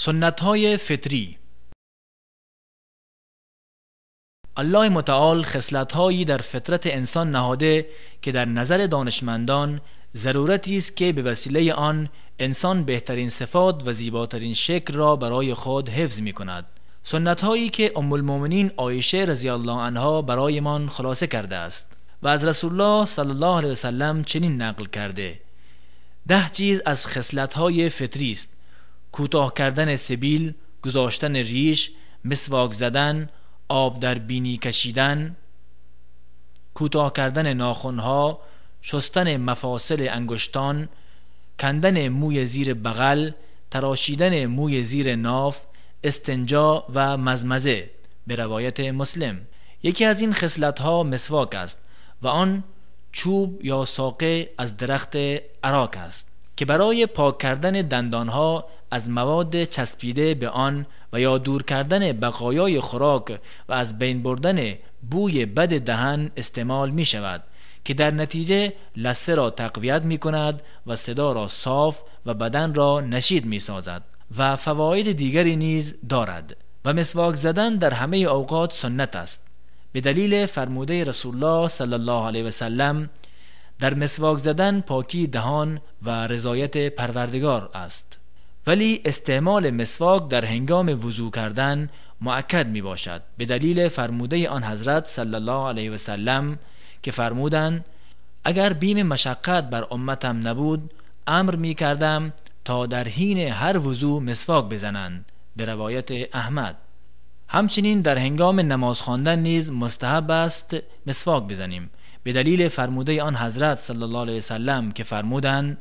سنت‌های فطری. الله متعال خصلت‌هایی در فطرت انسان نهاده که در نظر دانشمندان ضرورتی است که به وسیله آن انسان بهترین صفات و زیباترین شکل را برای خود حفظ می‌کند. سنت‌هایی که ام المؤمنین عایشه رضی الله عنها برایمان خلاصه کرده است و از رسول الله صلی الله علیه و سلم چنین نقل کرده: 10 چیز از خصلت‌های فطری است: کوتاه کردن سبیل، گذاشتن ریش، مسواک زدن، آب در بینی کشیدن، کوتاه کردن ناخن‌ها، شستن مفاصل انگشتان، کندن موی زیر بغل، تراشیدن موی زیر ناف، استنجا و مزمزه. به روایت مسلم. یکی از این خصلت‌ها مسواک است و آن چوب یا ساقه از درخت اراک است که برای پاک کردن دندانها از مواد چسبیده به آن و یا دور کردن بقایای خوراک و از بین بردن بوی بد دهن استعمال می شود که در نتیجه لثه را تقویت می کند و صدا را صاف و بدن را نشیط می سازد و فواید دیگری نیز دارد. و مسواک زدن در همه اوقات سنت است به دلیل فرموده رسول الله صلی الله علیه و سلم: در مسواک زدن پاکی دهان و رضایت پروردگار است. ولی استعمال مسواک در هنگام وضو کردن مؤکد می باشد به دلیل فرموده آن حضرت صلی الله علیه و سلم که فرمودند: اگر بیم مشقت بر امتم نبود امر می کردم تا در حین هر وضو مسواک بزنند. به روایت احمد. همچنین در هنگام نماز خواندن نیز مستحب است مسواک بزنیم به دلیل فرموده آن حضرت صلی الله علیه و سلم که فرمودند: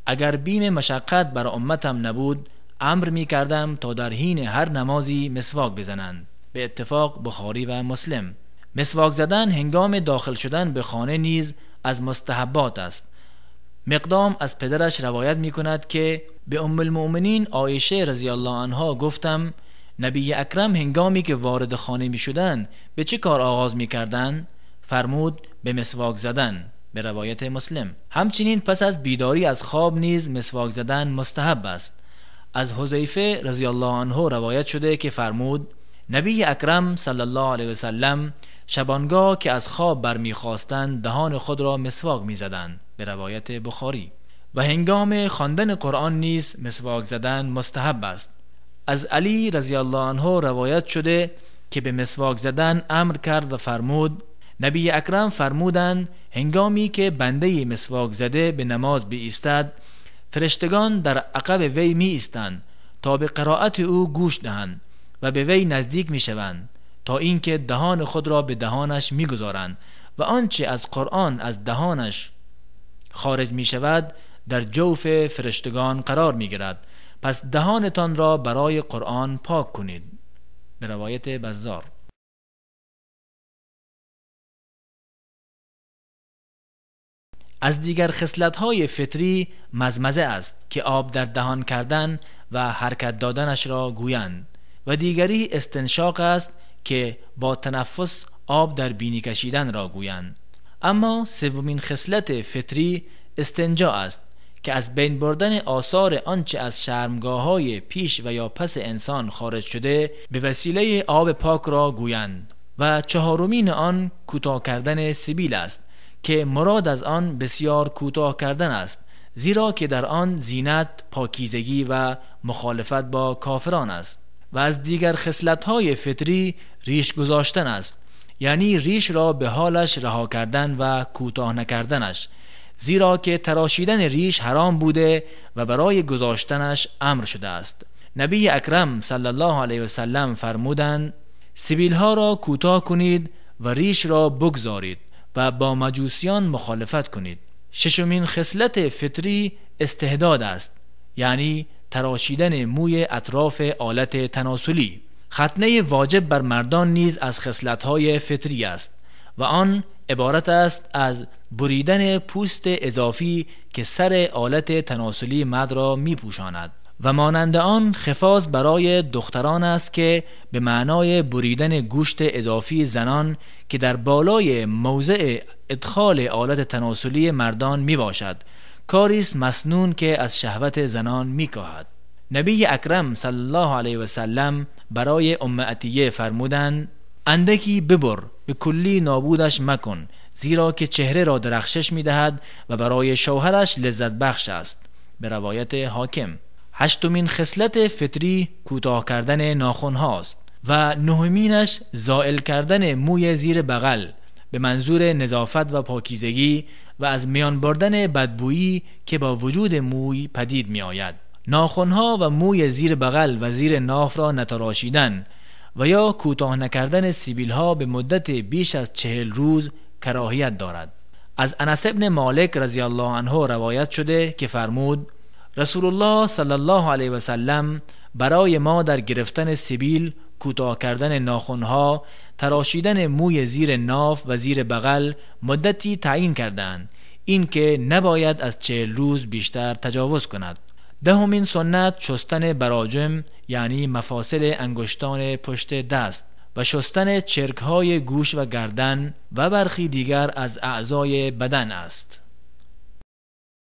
اگر بیم مشقت بر امتم نبود امر می کردم تا در حین هر نمازی مسواک بزنند. به اتفاق بخاری و مسلم. مسواک زدن هنگام داخل شدن به خانه نیز از مستحبات است. مقدام از پدرش روایت می کند که به ام المؤمنین عایشه رضی الله عنها گفتم: نبی اکرم هنگامی که وارد خانه می شدند به چه کار آغاز می کردند؟ فرمود: به مسواک زدن. به روایت مسلم. همچنین پس از بیداری از خواب نیز مسواک زدن مستحب است. از حذیفه رضی الله عنه روایت شده که فرمود: نبی اکرم صلی الله علیه و سلم شبانگاه که از خواب برمیخواستند دهان خود را مسواک میزدند. به روایت بخاری. و هنگام خواندن قرآن نیز مسواک زدن مستحب است. از علی رضی الله عنه روایت شده که به مسواک زدن امر کرد و فرمود: نبی اکرم فرمودند هنگامی که بنده مسواک زده به نماز بایستد فرشتگان در عقب وی می ایستند تا به قرائت او گوش دهند و به وی نزدیک می شوند تا اینکه دهان خود را به دهانش می گذارند و آنچه از قرآن از دهانش خارج می شود در جوف فرشتگان قرار می گیرد. پس دهانتان را برای قرآن پاک کنید. به روایت بزار. از دیگر خصلت‌های فطری مزمزه است که آب در دهان کردن و حرکت دادنش را گویند و دیگری استنشاق است که با تنفس آب در بینی کشیدن را گویند. اما سومین خصلت فطری استنجا است که از بین بردن آثار آنچه از شرمگاه‌های پیش و یا پس انسان خارج شده به وسیله آب پاک را گویند. و چهارمین آن کوتاه کردن سبیل است که مراد از آن بسیار کوتاه کردن است، زیرا که در آن زینت، پاکیزگی و مخالفت با کافران است. و از دیگر خصلت‌های فطری ریش گذاشتن است، یعنی ریش را به حالش رها کردن و کوتاه نکردنش، زیرا که تراشیدن ریش حرام بوده و برای گذاشتنش امر شده است. نبی اکرم صلی الله علیه و سلم فرمودند: سبیل‌ها را کوتاه کنید و ریش را بگذارید و با مجوسیان مخالفت کنید. ششمین خصلت فطری استحداد است، یعنی تراشیدن موی اطراف آلت تناسلی. ختنه واجب بر مردان نیز از خصلت‌های فطری است و آن عبارت است از بریدن پوست اضافی که سر آلت تناسلی مرد را می پوشاند. و مانند آن خفاض برای دختران است که به معنای بریدن گوشت اضافی زنان که در بالای موضع ادخال آلت تناسلی مردان می باشد، کاری است مسنون که از شهوت زنان می کاهد. نبی اکرم صلی الله علیه و سلم برای عتیه فرمودند اندکی ببر، به کلی نابودش مکن، زیرا که چهره را درخشش می‌دهد و برای شوهرش لذت بخش است. به روایت حاکم. هشتمین خصلت فطری کوتاه کردن ناخن هاست و نهمینش زائل کردن موی زیر بغل به منظور نظافت و پاکیزگی و از میان بردن بدبویی که با وجود موی پدید می آید. ناخن ها و موی زیر بغل و زیر ناف را نتراشیدن و یا کوتاه نکردن سیبیل ها به مدت بیش از 40 روز کراهیت دارد. از انس بن مالک رضی الله عنه روایت شده که فرمود رسول الله صلی الله علیه و سلم برای ما در گرفتن سیبیل، کوتاه کردن ناخنها، تراشیدن موی زیر ناف و زیر بغل مدتی تعیین کردند، این که نباید از 40 روز بیشتر تجاوز کند. دهمین سنت شستن براجم یعنی مفاصل انگشتان پشت دست و شستن چرکهای گوش و گردن و برخی دیگر از اعضای بدن است.